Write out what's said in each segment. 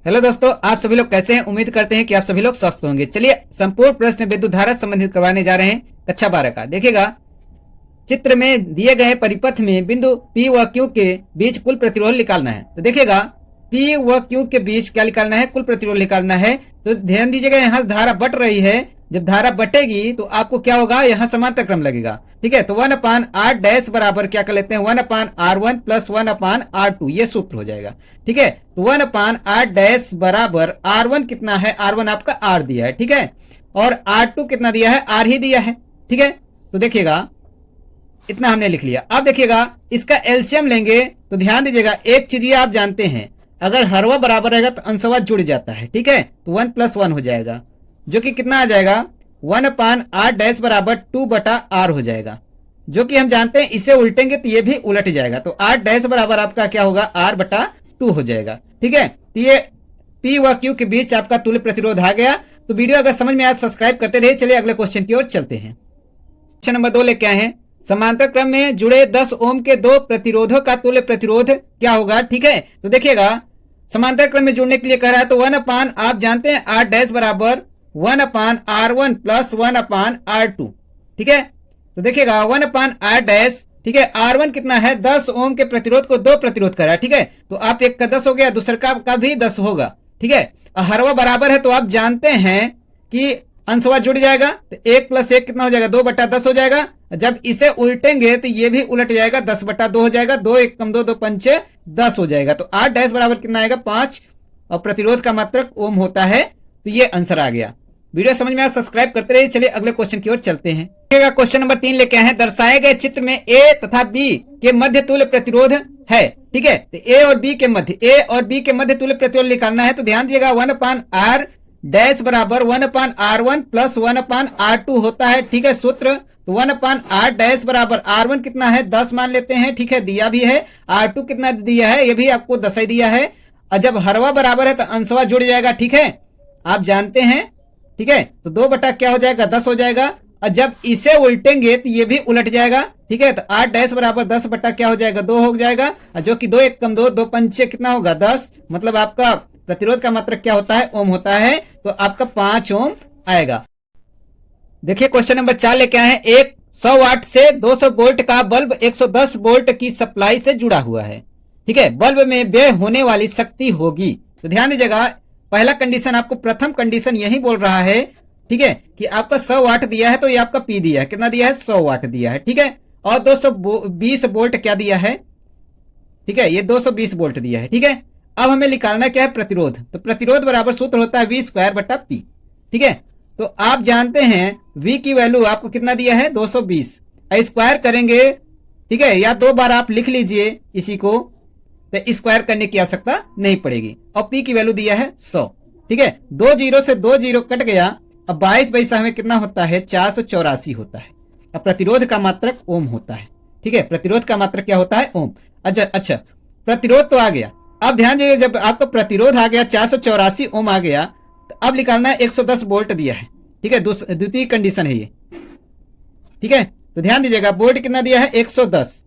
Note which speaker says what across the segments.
Speaker 1: Hello दोस्तों, आप सभी लोग कैसे हैं। उम्मीद करते हैं कि आप सभी लोग स्वस्थ होंगे। चलिए संपूर्ण प्रश्न विद्युत धारा संबंधित करवाने जा रहे हैं कक्षा 12 का। देखिएगा, चित्र में दिए गए परिपथ में बिंदु P व Q के बीच कुल प्रतिरोध निकालना है। तो देखिएगा, P व Q के बीच क्या निकालना है? कुल प्रतिरोध निकालना है। तो ध्यान दीजिएगा, यहाँ धारा बट रही है। जब धारा बटेगी तो आपको क्या होगा? यहाँ समांतर क्रम लगेगा। ठीक है, तो 1/r डैश बराबर क्या कर लेते हैं? 1/r1 प्लस 1/r2, ये सूत्र हो जाएगा। ठीक है, तो 1/r डैश बराबर r1 कितना है? r1 आपका r दिया है। ठीक है, और r2 कितना दिया है? r ही दिया है। ठीक है, तो देखिएगा इतना हमने लिख लिया। अब देखिएगा, इसका एलसीएम लेंगे तो ध्यान दीजिएगा, एक चीज ये आप जानते हैं, अगर हरवा बराबर रहेगा तो अंशवा जुड़ जाता है। ठीक है, तो 1 + 1 हो जाएगा, जो कि कितना आ जाएगा? 1/r डैश बराबर 2/r हो जाएगा, जो कि हम जानते हैं इसे उल्टेंगे तो ये भी उलट जाएगा। तो r डैश बराबर आपका क्या होगा? r/2 हो जाएगा। ठीक है, तो ये P व Q के बीच आपका तुल्य प्रतिरोध आ गया। तो वीडियो अगर समझ में आया सब्सक्राइब करते रहिए। चलिए अगले क्वेश्चन की ओर चलते हैं। क्वेश्चन नंबर 2 लेके आए हैं। समांतर क्रम में जुड़े 10 ओम के दो प्रतिरोधों का तुल्य प्रतिरोध क्या होगा? ठीक है, तो देखिएगा, समांतर क्रम में जुड़ने के लिए कह रहा है तो 1/, आप जानते हैं r डैश बराबर 1/r1 प्लस 1/r2। ठीक है, तो देखिएगा 1/r डैश, ठीक है, r1 कितना है? 10 ओम के प्रतिरोध को दो प्रतिरोध कर रहा है। ठीक है, तो आप एक का 10 हो गया, दूसरे का भी 10 होगा। ठीक है, हरवा बराबर है तो आप जानते हैं कि अंशवा जुड़ जाएगा, तो 1 + 1 कितना हो जाएगा? 2/10 हो जाएगा। जब इसे उल्टेंगे तो ये भी उलट जाएगा, 10/2 हो जाएगा। 2 × 1 = 2, 2 × 5 = 10 हो जाएगा। तो r डैश बराबर कितना आएगा? 5, और प्रतिरोध का मात्रक ओम होता है। तो ये आंसर आ गया। वीडियो समझ में आया सब्सक्राइब करते रहिए। चलिए अगले क्वेश्चन की ओर चलते हैं। क्वेश्चन नंबर 3 लेके आए हैं। दर्शाए गए चित्र में A तथा B के मध्य तुल्य प्रतिरोध है। ठीक है, तो A और B के मध्य तुल्य प्रतिरोध निकालना है। तो ध्यान दिएगा, 1/r डैश बराबर 1/r1 प्लस 1/r2 होता है। ठीक है, सूत्र, तो 1/r डैश बराबर r1 कितना है? 10 मान लेते हैं। ठीक है, दिया भी है। r2 कितना दिया है? ये भी आपको 10 ही दिया है। और जब हरवा बराबर है तो अंशवा जुड़ जाएगा। ठीक है, आप जानते हैं। ठीक है, तो 2 क्या हो जाएगा? 10 हो जाएगा। और जब इसे उल्टेंगे तो ये भी उलट जाएगा। ठीक है, तो r डैश बराबर 10 क्या हो जाएगा? 2 हो जाएगा, जो कि 2 × 1 = 2, 2 × 5 कितना होगा? 10। मतलब आपका प्रतिरोध का मात्रक क्या होता है? ओम होता है। तो आपका 5 ओम आएगा। देखिए क्वेश्चन नंबर 4 लेके आए हैं। एक 100 वाट से 200 वोल्ट का बल्ब 110 वोल्ट की सप्लाई से जुड़ा हुआ है। ठीक है, बल्ब में व्यय होने वाली शक्ति होगी। तो ध्यान दीजिएगा, पहला कंडीशन आपको, प्रथम कंडीशन यही बोल रहा है। ठीक है, कि आपका 100 वाट दिया है तो ये आपका P दिया है। कितना दिया है? 100 वाट दिया है। ठीक है, और 220 वोल्ट क्या दिया है? ठीक है, ये 220 वोल्ट दिया है। ठीक है, अब हमें निकालना क्या है? प्रतिरोध। तो प्रतिरोध बराबर सूत्र होता है V²/P। ठीक है, तो आप जानते हैं V की वैल्यू आपको कितना दिया है? 220। स्क्वायर करेंगे, ठीक है, या 2 बार आप लिख लीजिए इसी को, तो स्क्वायर करने की आवश्यकता नहीं पड़ेगी। और P की वैल्यू दिया है 100। ठीक है, 2 0 से 2 0 कट गया। अब 22 हमें कितना होता है? 484 होता है। अब प्रतिरोध का मात्रक ओम होता है। ठीक है, प्रतिरोध का मात्रक क्या होता है? ओम। अच्छा, प्रतिरोध तो आ गया। अब ध्यान दीजिए, जब आपका प्रतिरोध आ गया 484 ओम आ गया, तो अब निकालना है 110 वोल्ट दिया है। ठीक है, द्वितीय कंडीशन है ये। ठीक है, तो ध्यान दीजिएगा, वोल्ट कितना दिया है? 110।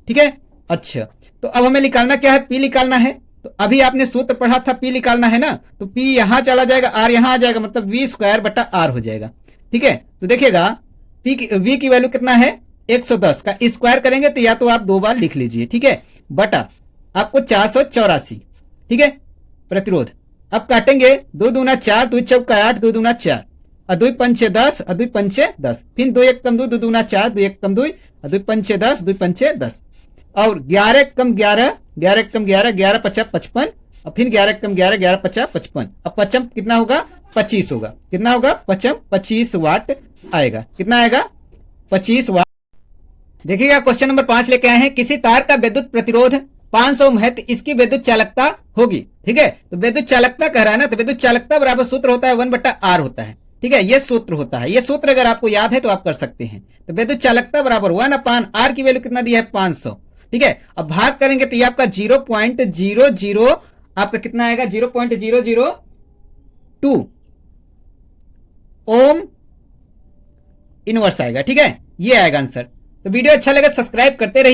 Speaker 1: ठीक है, अच्छा, तो अब हमें निकालना क्या है? P निकालना है। तो अभी आपने सूत्र पढ़ा था, P निकालना है ना, तो P यहां चला जाएगा, R यहां आ जाएगा, मतलब V²/R हो जाएगा। ठीक है, तो देखिएगा V की वैल्यू कितना है? 110 का स्क्वायर करेंगे तो या तो आप 2 बार लिख लीजिए। ठीक है, बटा आपको 484। ठीक है, प्रतिरोध। अब काटेंगे, 2 दूना 4, 2 चौका 8, 2 दूना 4, और 2 पंचे 10, और 2 पंचे 10, फिर 2 1 = 2, 2 दूना 4, 2 1 = 2, और 2 पंचे 10, 2 पंचे 10, और 11 × 11, 11 × 11, 11 × 5 = 55, और फिर 11 × 11, 11 × 5 = 55। अब 55 कितना होगा? 25 होगा। कितना होगा? 25 वाट आएगा। कितना आएगा? 25 वाट। देखिएगा क्वेश्चन नंबर 5 लेके आए हैं। किसी तार का विद्युत प्रतिरोध 500 ओम है तो इसकी विद्युत चालकता होगी। ठीक है, तो विद्युत चालकता कह रहा है ना, तो विद्युत चालकता बराबर सूत्र होता है 1/r होता है। ठीक है, ये सूत्र होता है। ये सूत्र अगर आपको याद है तो आप कर सकते हैं। तो विद्युत चालकता बराबर 1/r की वैल्यू कितना दिया है? 500। ठीक है, अब भाग करेंगे तो ये आपका 0.00 आपका कितना आएगा? 0.002 ओम इनवर्स आएगा। ठीक है, ये आएगा आंसर। तो वीडियो अच्छा लगे सब्सक्राइब करते रहिए।